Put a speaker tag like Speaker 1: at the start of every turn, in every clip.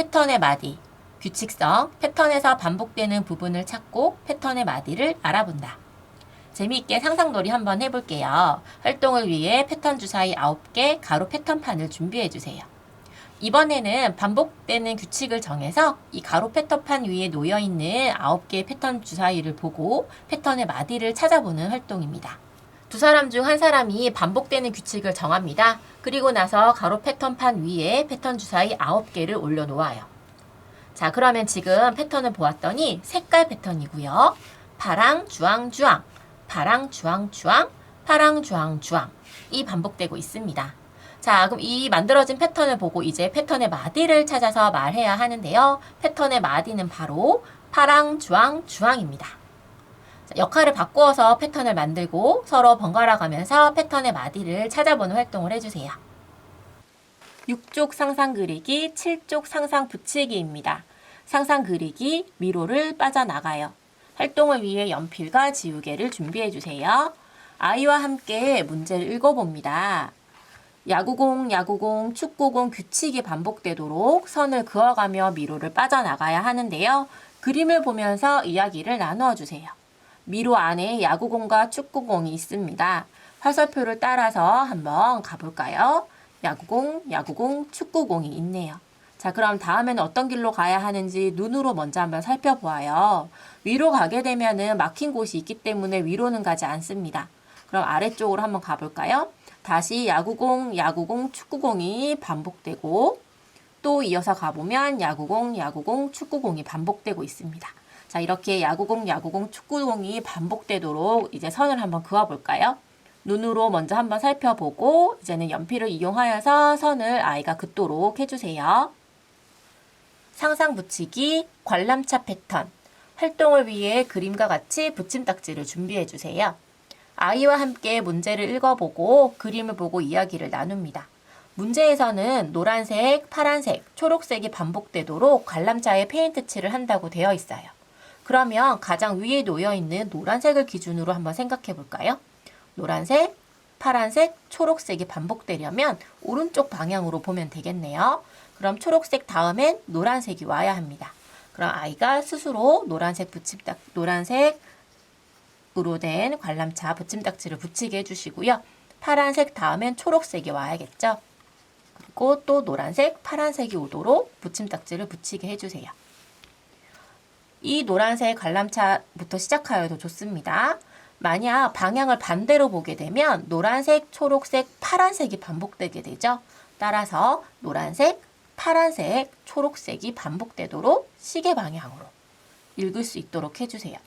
Speaker 1: 패턴의 마디, 규칙성, 패턴에서 반복되는 부분을 찾고 패턴의 마디를 알아본다. 재미있게 상상놀이 한번 해볼게요. 활동을 위해 패턴 주사위 9개 가로 패턴판을 준비해주세요. 이번에는 반복되는 규칙을 정해서 이 가로 패턴판 위에 놓여있는 9개의 패턴 주사위를 보고 패턴의 마디를 찾아보는 활동입니다. 두 사람 중 한 사람이 반복되는 규칙을 정합니다. 그리고 나서 가로 패턴판 위에 패턴 주사위 9개를 올려놓아요. 자, 그러면 지금 패턴을 보았더니 색깔 패턴이고요. 파랑, 주황, 주황, 파랑, 주황, 주황, 파랑, 주황, 주황 이 반복되고 있습니다. 자, 그럼 이 만들어진 패턴을 보고 이제 패턴의 마디를 찾아서 말해야 하는데요. 패턴의 마디는 바로 파랑, 주황, 주황입니다. 자, 역할을 바꾸어서 패턴을 만들고 서로 번갈아 가면서 패턴의 마디를 찾아보는 활동을 해주세요. 6쪽 상상 그리기, 7쪽 상상 붙이기입니다. 상상 그리기, 미로를 빠져나가요. 활동을 위해 연필과 지우개를 준비해주세요. 아이와 함께 문제를 읽어봅니다. 야구공, 야구공, 축구공 규칙이 반복되도록 선을 그어가며 미로를 빠져나가야 하는데요. 그림을 보면서 이야기를 나누어 주세요. 미로 안에 야구공과 축구공이 있습니다. 화살표를 따라서 한번 가볼까요? 야구공, 야구공, 축구공이 있네요. 자, 그럼 다음에는 어떤 길로 가야 하는지 눈으로 먼저 한번 살펴보아요. 위로 가게 되면은 막힌 곳이 있기 때문에 위로는 가지 않습니다. 그럼 아래쪽으로 한번 가볼까요? 다시 야구공, 야구공, 축구공이 반복되고 또 이어서 가보면 야구공, 야구공, 축구공이 반복되고 있습니다. 자, 이렇게 야구공, 야구공, 축구공이 반복되도록 이제 선을 한번 그어볼까요? 눈으로 먼저 한번 살펴보고 이제는 연필을 이용하여서 선을 아이가 긋도록 해주세요. 상상 붙이기, 관람차 패턴. 활동을 위해 그림과 같이 붙임딱지를 준비해주세요. 아이와 함께 문제를 읽어보고 그림을 보고 이야기를 나눕니다. 문제에서는 노란색, 파란색, 초록색이 반복되도록 관람차에 페인트 칠을 한다고 되어 있어요. 그러면 가장 위에 놓여있는 노란색을 기준으로 한번 생각해 볼까요? 노란색, 파란색, 초록색이 반복되려면 오른쪽 방향으로 보면 되겠네요. 그럼 초록색 다음엔 노란색이 와야 합니다. 그럼 아이가 스스로 노란색으로 된 관람차 붙임딱지를 붙이게 해주시고요. 파란색 다음엔 초록색이 와야겠죠. 그리고 또 노란색, 파란색이 오도록 붙임딱지를 붙이게 해주세요. 이 노란색 관람차부터 시작하여도 좋습니다. 만약 방향을 반대로 보게 되면 노란색, 초록색, 파란색이 반복되게 되죠. 따라서 노란색, 파란색, 초록색이 반복되도록 시계 방향으로 읽을 수 있도록 해주세요.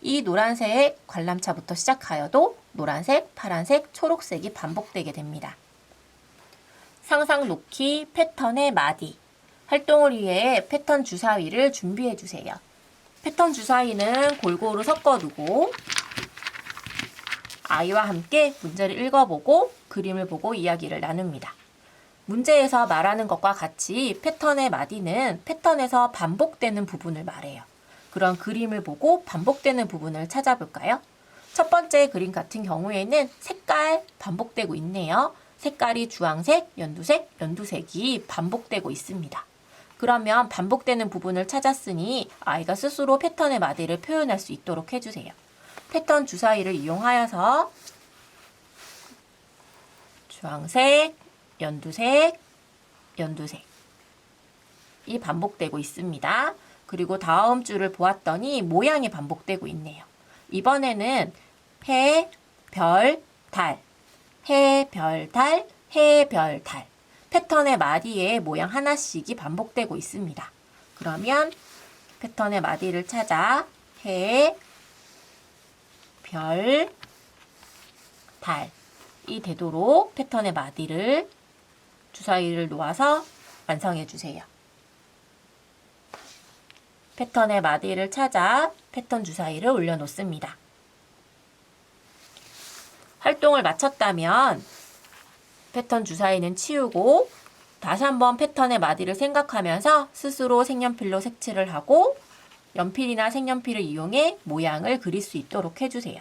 Speaker 1: 이 노란색 관람차부터 시작하여도 노란색, 파란색, 초록색이 반복되게 됩니다. 상상 놓기, 패턴의 마디. 활동을 위해 패턴 주사위를 준비해 주세요. 패턴 주사위는 골고루 섞어두고 아이와 함께 문제를 읽어보고 그림을 보고 이야기를 나눕니다. 문제에서 말하는 것과 같이 패턴의 마디는 패턴에서 반복되는 부분을 말해요. 그런 그림을 보고 반복되는 부분을 찾아볼까요? 첫 번째 그림 같은 경우에는 색깔 반복되고 있네요. 색깔이 주황색, 연두색, 연두색이 반복되고 있습니다. 그러면 반복되는 부분을 찾았으니 아이가 스스로 패턴의 마디를 표현할 수 있도록 해주세요. 패턴 주사위를 이용하여서 주황색, 연두색, 연두색 이 반복되고 있습니다. 그리고 다음 줄을 보았더니 모양이 반복되고 있네요. 이번에는 해, 별, 달, 해, 별, 달, 해, 별, 달 패턴의 마디에 모양 하나씩이 반복되고 있습니다. 그러면 패턴의 마디를 찾아 해, 별, 달이 되도록 패턴의 마디를 주사위를 놓아서 완성해 주세요. 패턴의 마디를 찾아 패턴 주사위를 올려놓습니다. 활동을 마쳤다면 패턴 주사위는 치우고 다시 한번 패턴의 마디를 생각하면서 스스로 색연필로 색칠을 하고 연필이나 색연필을 이용해 모양을 그릴 수 있도록 해주세요.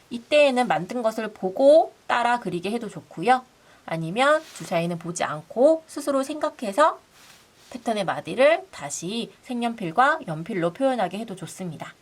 Speaker 1: 이때에는 만든 것을 보고 따라 그리게 해도 좋고요. 아니면 주사위는 보지 않고 스스로 생각해서 패턴의 마디를 다시 색연필과 연필로 표현하게 해도 좋습니다.